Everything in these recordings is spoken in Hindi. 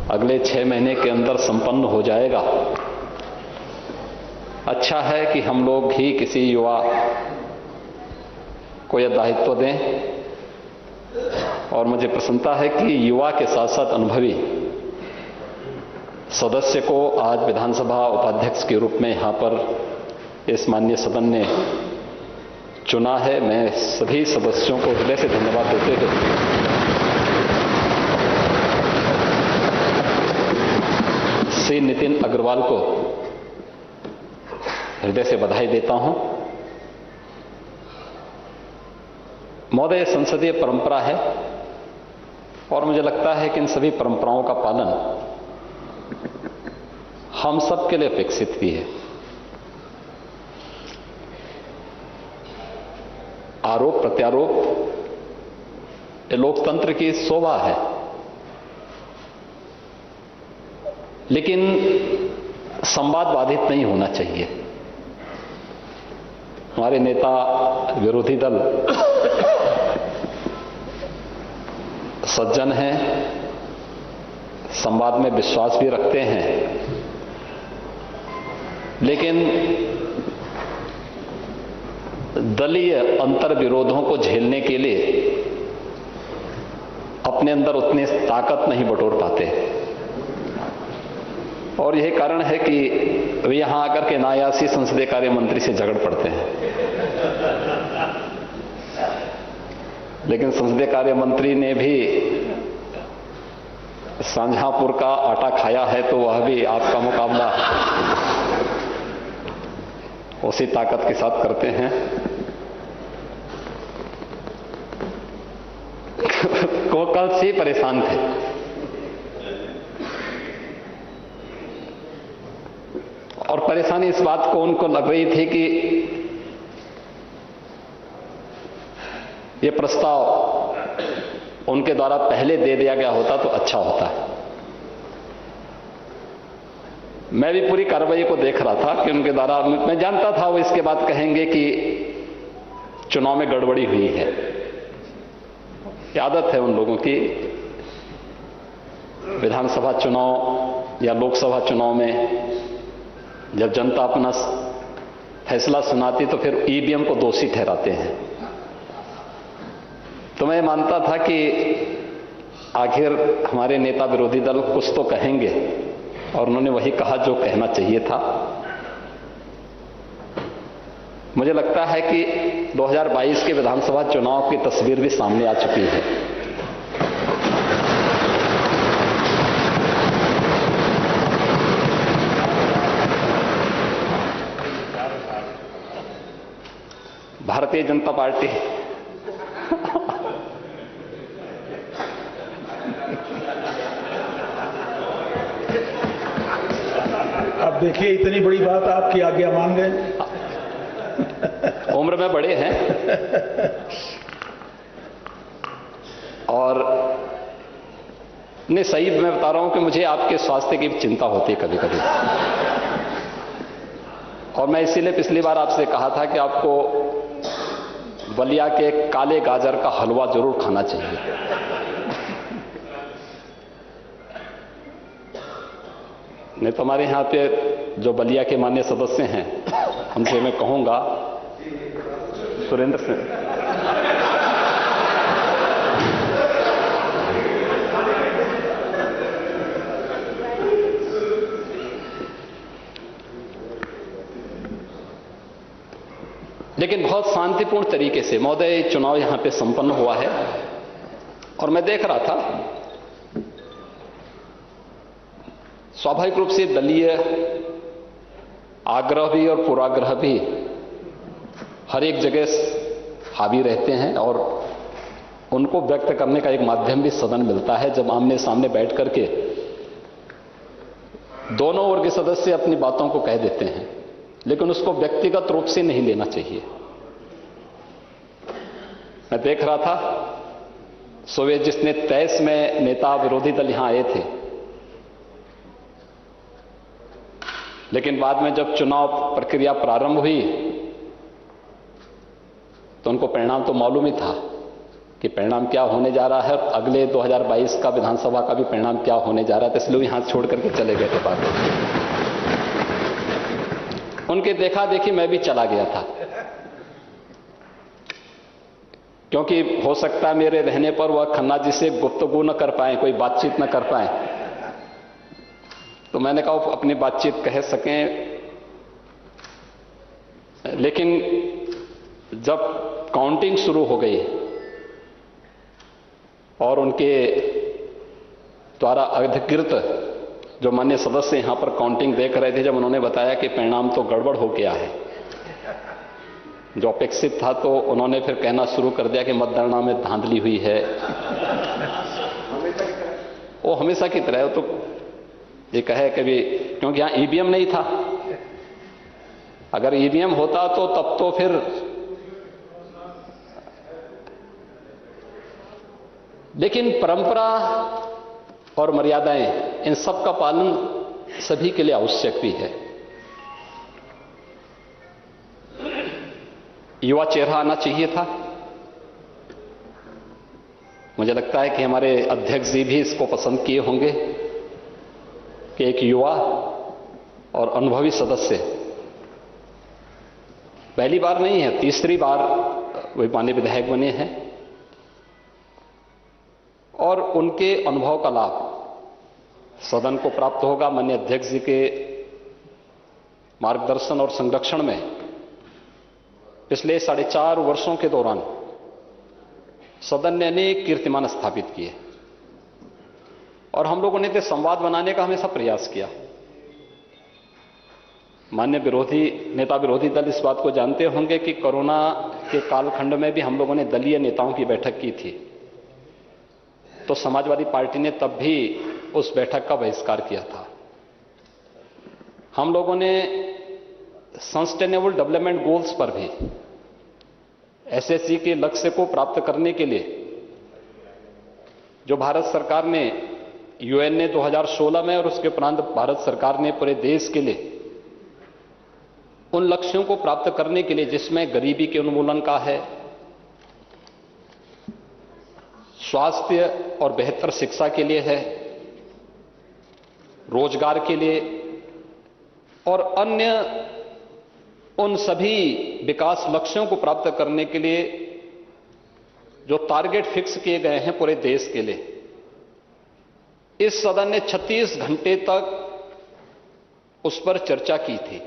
अगले 6 महीने के अंदर संपन्न हो जाएगा। अच्छा है कि हम लोग ही किसी युवा को यह दायित्व दें, और मुझे प्रसन्नता है कि युवा के साथ साथ अनुभवी सदस्य को आज विधानसभा उपाध्यक्ष के रूप में यहां पर इस माननीय सदन ने चुना है। मैं सभी सदस्यों को हृदय से धन्यवाद देते हुए श्री नितिन अग्रवाल को हृदय से बधाई देता हूं। महोदय, संसदीय परंपरा है और मुझे लगता है कि इन सभी परंपराओं का पालन हम सब के लिए अपेक्षित भी है। आरोप प्रत्यारोप ये लोकतंत्र की शोभा है, लेकिन संवाद बाधित नहीं होना चाहिए। हमारे नेता विरोधी दल सज्जन हैं, संवाद में विश्वास भी रखते हैं, लेकिन दलीय अंतर विरोधों को झेलने के लिए अपने अंदर उतनी ताकत नहीं बटोर पाते, और यही कारण है कि वे यहां आकर के नायासी संसदीय कार्य मंत्री से झगड़ पड़ते हैं। लेकिन संसदीय कार्य मंत्री ने भी शाहजहांपुर का आटा खाया है, तो वह भी आपका मुकाबला उसी ताकत के साथ करते हैं। वो कल से ही परेशान थे। और परेशानी इस बात को उनको लग रही थी कि यह प्रस्ताव उनके द्वारा पहले दे दिया गया होता तो अच्छा होता। मैं भी पूरी कार्रवाई को देख रहा था कि उनके द्वारा, मैं जानता था वो इसके बाद कहेंगे कि चुनाव में गड़बड़ी हुई है। आदत है उन लोगों की, विधानसभा चुनाव या लोकसभा चुनाव में जब जनता अपना फैसला सुनाती तो फिर ईवीएम को दोषी ठहराते हैं। तो मैं मानता था कि आखिर हमारे नेता विरोधी दल कुछ तो कहेंगे, और उन्होंने वही कहा जो कहना चाहिए था। मुझे लगता है कि 2022 के विधानसभा चुनाव की तस्वीर भी सामने आ चुकी है। भारतीय जनता पार्टी अब देखिए, इतनी बड़ी बात आपकी आज्ञा मान गए। उम्र में बड़े हैं और नहीं, सही मैं बता रहा हूं कि मुझे आपके स्वास्थ्य की चिंता होती है कभी कभी, और मैं इसीलिए पिछली बार आपसे कहा था कि आपको बलिया के काले गाजर का हलवा जरूर खाना चाहिए। नहीं तो हमारे यहां पे जो बलिया के माननीय सदस्य हैं, उनसे मैं कहूंगा, सुरेंद्र सिंह, लेकिन बहुत शांतिपूर्ण तरीके से महोदय चुनाव यहां पे संपन्न हुआ है। और मैं देख रहा था, स्वाभाविक रूप से दलीय आग्रह भी और पूर्वाग्रह भी हर एक जगह हावी रहते हैं, और उनको व्यक्त करने का एक माध्यम भी सदन मिलता है, जब आमने सामने बैठ करके दोनों वर्ग के सदस्य अपनी बातों को कह देते हैं, लेकिन उसको व्यक्तिगत रूप से नहीं लेना चाहिए। मैं देख रहा था सुबह जिसने 23 में नेता विरोधी दल यहां आए थे, लेकिन बाद में जब चुनाव प्रक्रिया प्रारंभ हुई तो उनको परिणाम तो मालूम ही था। कि परिणाम क्या होने जा रहा है, अगले 2022 का विधानसभा का भी परिणाम क्या होने जा रहा है, तो इसलिए हाथ छोड़ करके चले गए थे बात। उनके देखा देखी मैं भी चला गया था, क्योंकि हो सकता है मेरे रहने पर वह खन्ना जी से गुफ्तगू न कर पाए, कोई बातचीत न कर पाए। तो मैंने कहा अपनी बातचीत कह सकें, लेकिन जब काउंटिंग शुरू हो गई और उनके द्वारा अधिकृत जो माननीय सदस्य यहां पर काउंटिंग देख रहे थे, जब उन्होंने बताया कि परिणाम तो गड़बड़ हो गया है, जो अपेक्षित था, तो उन्होंने फिर कहना शुरू कर दिया कि मतगणना में धांधली हुई है। वो हमेशा की तरह, तो ये कहे कभी, क्योंकि यहां ईवीएम नहीं था। अगर ईवीएम होता तो तब तो फिर, लेकिन परंपरा और मर्यादाएं, इन सब का पालन सभी के लिए आवश्यक भी है। युवा चेहरा आना चाहिए था। मुझे लगता है कि हमारे अध्यक्ष जी भी इसको पसंद किए होंगे कि एक युवा और अनुभवी सदस्य, पहली बार नहीं है, तीसरी बार वे माननीय विधायक बने हैं, और उनके अनुभव का लाभ सदन को प्राप्त होगा। माननीय अध्यक्ष जी के मार्गदर्शन और संरक्षण में पिछले 4.5 वर्षों के दौरान सदन ने अनेक कीर्तिमान स्थापित किए, और हम लोगों ने तो संवाद बनाने का हमेशा प्रयास किया। माननीय विरोधी दल इस बात को जानते होंगे कि कोरोना के कालखंड में भी हम लोगों ने दलीय नेताओं की बैठक की थी, तो समाजवादी पार्टी ने तब भी उस बैठक का बहिष्कार किया था। हम लोगों ने सस्टेनेबल डेवलपमेंट गोल्स पर भी, एसएसजी के लक्ष्य को प्राप्त करने के लिए जो भारत सरकार ने, यूएन ने 2016 में और उसके उपरांत भारत सरकार ने पूरे देश के लिए उन लक्ष्यों को प्राप्त करने के लिए, जिसमें गरीबी के उन्मूलन का है, स्वास्थ्य और बेहतर शिक्षा के लिए है, रोजगार के लिए, और अन्य उन सभी विकास लक्ष्यों को प्राप्त करने के लिए जो टारगेट फिक्स किए गए हैं पूरे देश के लिए, इस सदन ने 36 घंटे तक उस पर चर्चा की थी।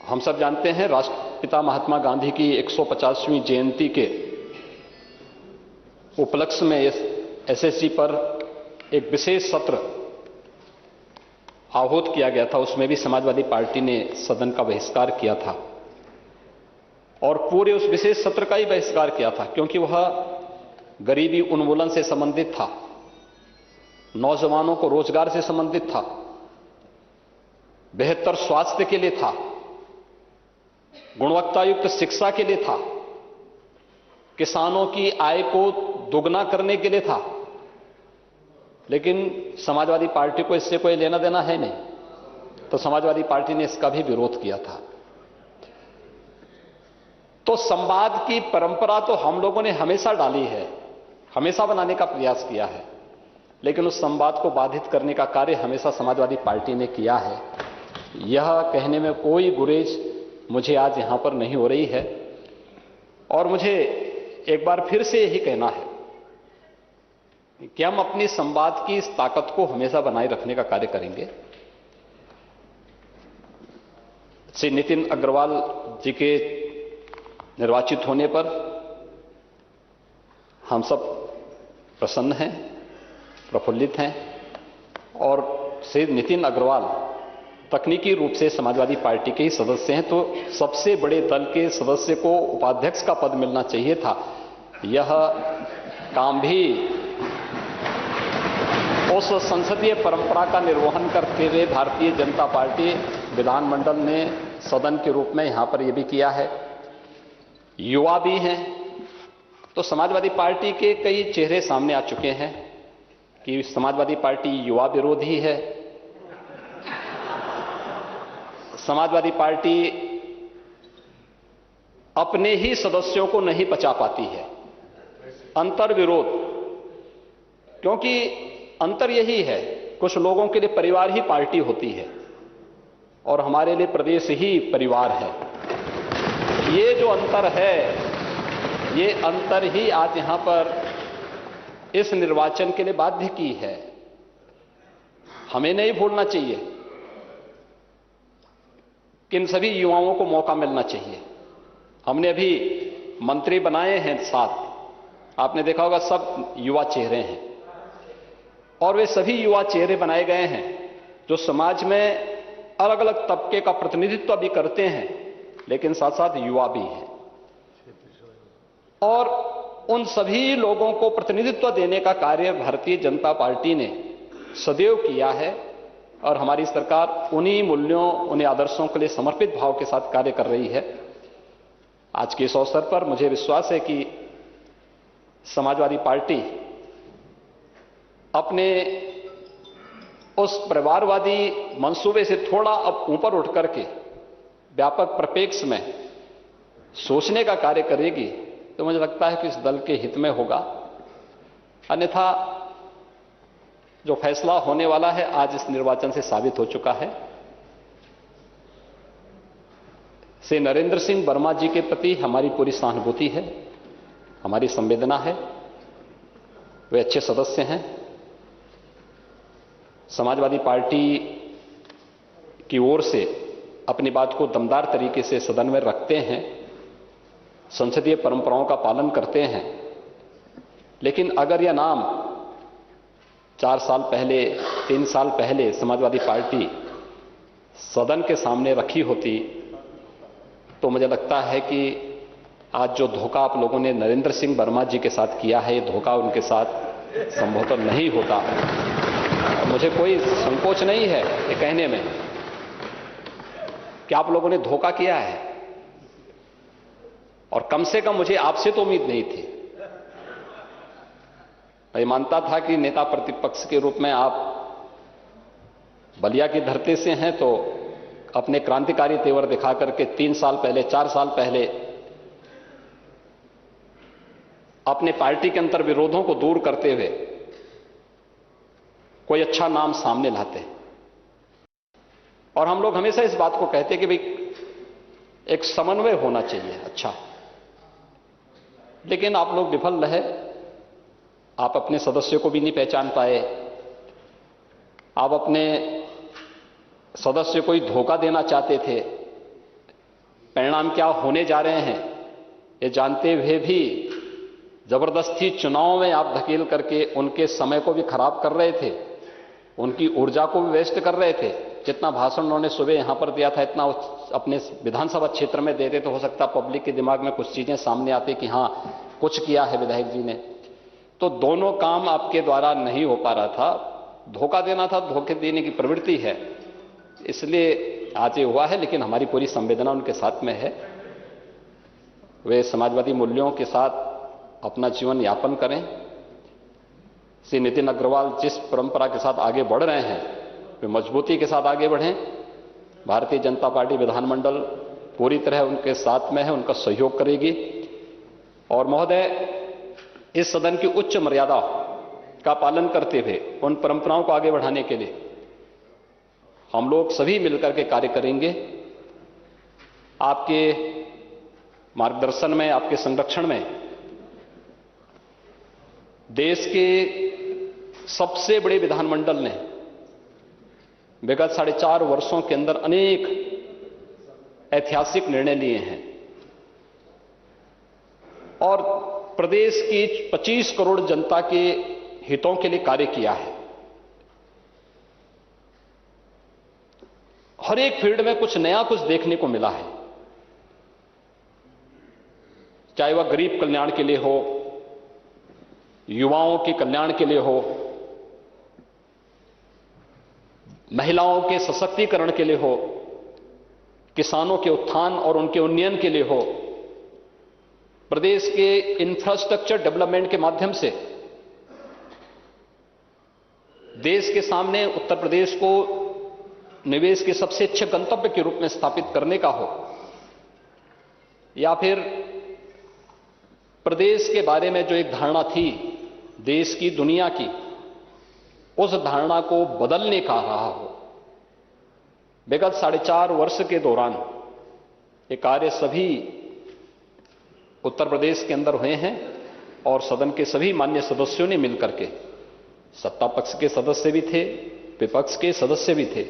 हम सब जानते हैं, राष्ट्रपिता महात्मा गांधी की 150वीं जयंती के उपलक्ष्य में एसएसजी पर एक विशेष सत्र आहूत किया गया था। उसमें भी समाजवादी पार्टी ने सदन का बहिष्कार किया था, और पूरे उस विशेष सत्र का ही बहिष्कार किया था, क्योंकि वह गरीबी उन्मूलन से संबंधित था, नौजवानों को रोजगार से संबंधित था, बेहतर स्वास्थ्य के लिए था, गुणवत्तायुक्त शिक्षा के लिए था, किसानों की आय को दोगुना करने के लिए था। लेकिन समाजवादी पार्टी को इससे कोई लेना देना है नहीं, तो समाजवादी पार्टी ने इसका भी विरोध किया था। तो संवाद की परंपरा तो हम लोगों ने हमेशा डाली है, हमेशा बनाने का प्रयास किया है, लेकिन उस संवाद को बाधित करने का कार्य हमेशा समाजवादी पार्टी ने किया है। यह कहने में कोई गुरेज मुझे आज यहां पर नहीं हो रही है, और मुझे एक बार फिर से यही कहना है कि हम अपनी संवाद की इस ताकत को हमेशा बनाए रखने का कार्य करेंगे। श्री नितिन अग्रवाल जी के निर्वाचित होने पर हम सब प्रसन्न हैं, प्रफुल्लित हैं, और श्री नितिन अग्रवाल तकनीकी रूप से समाजवादी पार्टी के ही सदस्य हैं, तो सबसे बड़े दल के सदस्य को उपाध्यक्ष का पद मिलना चाहिए था। यह काम भी उस संसदीय परंपरा का निर्वहन करते हुए भारतीय जनता पार्टी विधानमंडल ने सदन के रूप में यहां पर यह भी किया है। युवा भी हैं, तो समाजवादी पार्टी के कई चेहरे सामने आ चुके हैं कि समाजवादी पार्टी युवा विरोधी है, समाजवादी पार्टी अपने ही सदस्यों को नहीं पचा पाती है। अंतर्विरोध, क्योंकि अंतर यही है, कुछ लोगों के लिए परिवार ही पार्टी होती है और हमारे लिए प्रदेश ही परिवार है। ये जो अंतर है, ये अंतर ही आज यहां पर इस निर्वाचन के लिए बाध्य की है। हमें नहीं भूलना चाहिए कि इन सभी युवाओं को मौका मिलना चाहिए। हमने अभी मंत्री बनाए हैं 7, आपने देखा होगा सब युवा चेहरे हैं और वे सभी युवा चेहरे बनाए गए हैं जो समाज में अलग अलग तबके का प्रतिनिधित्व भी करते हैं, लेकिन साथ साथ युवा भी हैं। और उन सभी लोगों को प्रतिनिधित्व देने का कार्य भारतीय जनता पार्टी ने सदैव किया है और हमारी सरकार उन्हीं मूल्यों, उन्हीं आदर्शों के लिए समर्पित भाव के साथ कार्य कर रही है। आज के इस अवसर पर मुझे विश्वास है कि समाजवादी पार्टी अपने उस परिवारवादी मंसूबे से थोड़ा अब ऊपर उठ करके व्यापक परिप्रेक्ष्य में सोचने का कार्य करेगी, तो मुझे लगता है कि इस दल के हित में होगा। अन्यथा जो फैसला होने वाला है आज इस निर्वाचन से साबित हो चुका है। श्री नरेंद्र सिंह वर्मा जी के प्रति हमारी पूरी सहानुभूति है, हमारी संवेदना है। वे अच्छे सदस्य हैं, समाजवादी पार्टी की ओर से अपनी बात को दमदार तरीके से सदन में रखते हैं, संसदीय परंपराओं का पालन करते हैं। लेकिन अगर यह नाम 4 साल पहले, 3 साल पहले समाजवादी पार्टी सदन के सामने रखी होती तो मुझे लगता है कि आज जो धोखा आप लोगों ने नरेंद्र सिंह वर्मा जी के साथ किया है, ये धोखा उनके साथ संभवतः नहीं होता। मुझे कोई संकोच नहीं है ये कहने में कि आप लोगों ने धोखा किया है, और कम से कम मुझे आपसे तो उम्मीद नहीं थी। मैं मानता था कि नेता प्रतिपक्ष के रूप में आप बलिया की धरती से हैं, तो अपने क्रांतिकारी तेवर दिखा करके 3 साल पहले, 4 साल पहले अपने पार्टी के अंतर विरोधों को दूर करते हुए कोई अच्छा नाम सामने लाते। और हम लोग हमेशा इस बात को कहते कि भाई एक समन्वय होना चाहिए अच्छा, लेकिन आप लोग विफल रहे। आप अपने सदस्यों को भी नहीं पहचान पाए, आप अपने सदस्य को ही धोखा देना चाहते थे। परिणाम क्या होने जा रहे हैं ये जानते हुए भी जबरदस्ती चुनाव में आप धकेल करके उनके समय को भी खराब कर रहे थे, उनकी ऊर्जा को भी वेस्ट कर रहे थे। जितना भाषण उन्होंने सुबह यहां पर दिया था, इतना अपने विधानसभा क्षेत्र में देते तो हो सकता पब्लिक के दिमाग में कुछ चीजें सामने आती कि हां कुछ किया है विधायक जी ने। तो दोनों काम आपके द्वारा नहीं हो पा रहा था। धोखा देना था, धोखे देने की प्रवृत्ति है, इसलिए आज ये हुआ है। लेकिन हमारी पूरी संवेदना उनके साथ में है। वे समाजवादी मूल्यों के साथ अपना जीवन यापन करें। श्री नितिन अग्रवाल जिस परंपरा के साथ आगे बढ़ रहे हैं वे मजबूती के साथ आगे बढ़ें। भारतीय जनता पार्टी विधानमंडल पूरी तरह उनके साथ में है, उनका सहयोग करेगी। और महोदय, इस सदन की उच्च मर्यादा का पालन करते हुए उन परंपराओं को आगे बढ़ाने के लिए हम लोग सभी मिलकर के कार्य करेंगे। आपके मार्गदर्शन में, आपके संरक्षण में देश के सबसे बड़े विधानमंडल ने विगत 4.5 वर्षों के अंदर अनेक ऐतिहासिक निर्णय लिए हैं और प्रदेश की 25 करोड़ जनता के हितों के लिए कार्य किया है। हर एक फील्ड में कुछ नया, कुछ देखने को मिला है, चाहे वह गरीब कल्याण के लिए हो, युवाओं के कल्याण के लिए हो, महिलाओं के सशक्तिकरण के लिए हो, किसानों के उत्थान और उनके उन्नयन के लिए हो, प्रदेश के इंफ्रास्ट्रक्चर डेवलपमेंट के माध्यम से देश के सामने उत्तर प्रदेश को निवेश के सबसे अच्छे गंतव्य के रूप में स्थापित करने का हो। या फिर प्रदेश के बारे में जो एक धारणा थी देश की, दुनिया की, उस धारणा को बदलने का रहा हो। विगत 4.5 वर्ष के दौरान ये कार्य सभी उत्तर प्रदेश के अंदर हुए हैं और सदन के सभी मान्य सदस्यों ने मिलकर के, सत्ता पक्ष के सदस्य भी थे, विपक्ष के सदस्य भी थे,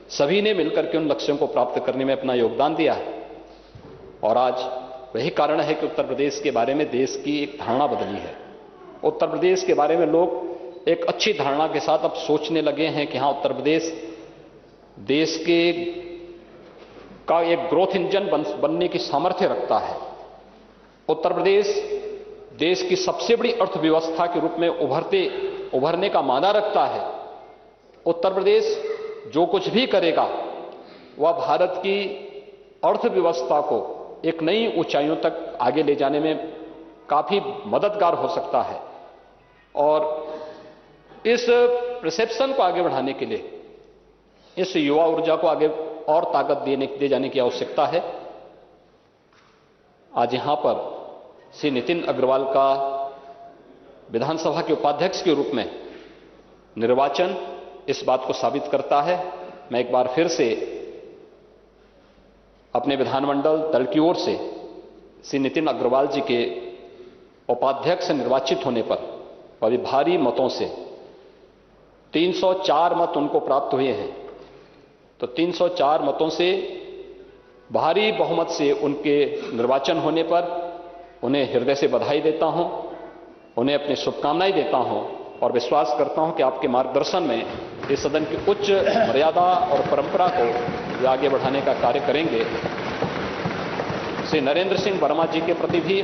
सभी ने मिलकर के उन लक्ष्यों को प्राप्त करने में अपना योगदान दिया है। और आज वही कारण है कि उत्तर प्रदेश के बारे में देश की एक धारणा बदली है। उत्तर प्रदेश के बारे में लोग एक अच्छी धारणा के साथ अब सोचने लगे हैं कि हां, उत्तर प्रदेश देश का एक ग्रोथ इंजन बनने की सामर्थ्य रखता है। उत्तर प्रदेश देश की सबसे बड़ी अर्थव्यवस्था के रूप में उभरने का माना रखता है। उत्तर प्रदेश जो कुछ भी करेगा वह भारत की अर्थव्यवस्था को एक नई ऊंचाइयों तक आगे ले जाने में काफी मददगार हो सकता है। और इस परसेप्शन को आगे बढ़ाने के लिए, इस युवा ऊर्जा को आगे और ताकत दे जाने की आवश्यकता है। आज यहां पर श्री नितिन अग्रवाल का विधानसभा के उपाध्यक्ष के रूप में निर्वाचन इस बात को साबित करता है। मैं एक बार फिर से अपने विधानमंडल दल की ओर से श्री नितिन अग्रवाल जी के उपाध्यक्ष निर्वाचित होने पर अभी भारी मतों से 304 मत उनको प्राप्त हुए हैं, तो 304 मतों से भारी बहुमत से उनके निर्वाचन होने पर उन्हें हृदय से बधाई देता हूं, उन्हें अपनी शुभकामनाएं देता हूं और विश्वास करता हूं कि आपके मार्गदर्शन में इस सदन की उच्च मर्यादा और परंपरा को वे आगे बढ़ाने का कार्य करेंगे। श्री नरेंद्र सिंह वर्मा जी के प्रति भी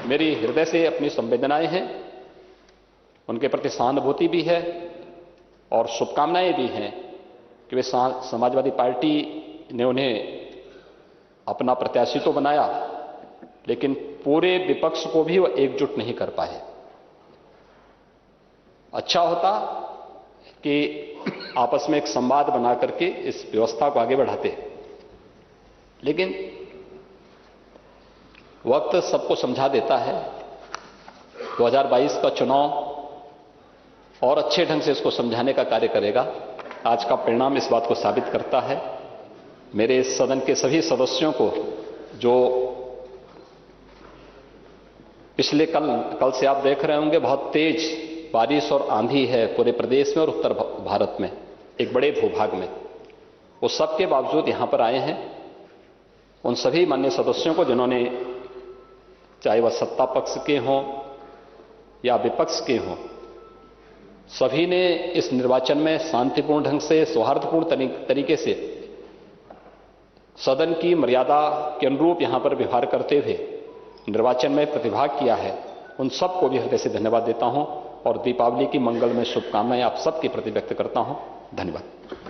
मेरी हृदय से अपनी संवेदनाएं हैं, उनके प्रति सहानुभूति भी है और शुभकामनाएं भी हैं कि वे समाजवादी पार्टी ने उन्हें अपना प्रत्याशी तो बनाया, लेकिन पूरे विपक्ष को भी वो एकजुट नहीं कर पाए। अच्छा होता कि आपस में एक संवाद बना करके इस व्यवस्था को आगे बढ़ाते, लेकिन वक्त सबको समझा देता है। 2022 का चुनाव और अच्छे ढंग से इसको समझाने का कार्य करेगा। आज का परिणाम इस बात को साबित करता है। मेरे इस सदन के सभी सदस्यों को, जो पिछले कल से आप देख रहे होंगे बहुत तेज बारिश और आंधी है पूरे प्रदेश में और उत्तर भारत में, एक बड़े भूभाग में, वो सब के बावजूद यहां पर आए हैं। उन सभी मान्य सदस्यों को जिन्होंने, चाहे वह सत्ता पक्ष के हों या विपक्ष के हों, सभी ने इस निर्वाचन में शांतिपूर्ण ढंग से, सौहार्दपूर्ण तरीके से सदन की मर्यादा के अनुरूप यहां पर व्यवहार करते हुए निर्वाचन में प्रतिभाग किया है। उन सबको भी हृदय से धन्यवाद देता हूं और दीपावली की मंगलमय शुभकामनाएं आप सबके प्रति व्यक्त करता हूं। धन्यवाद।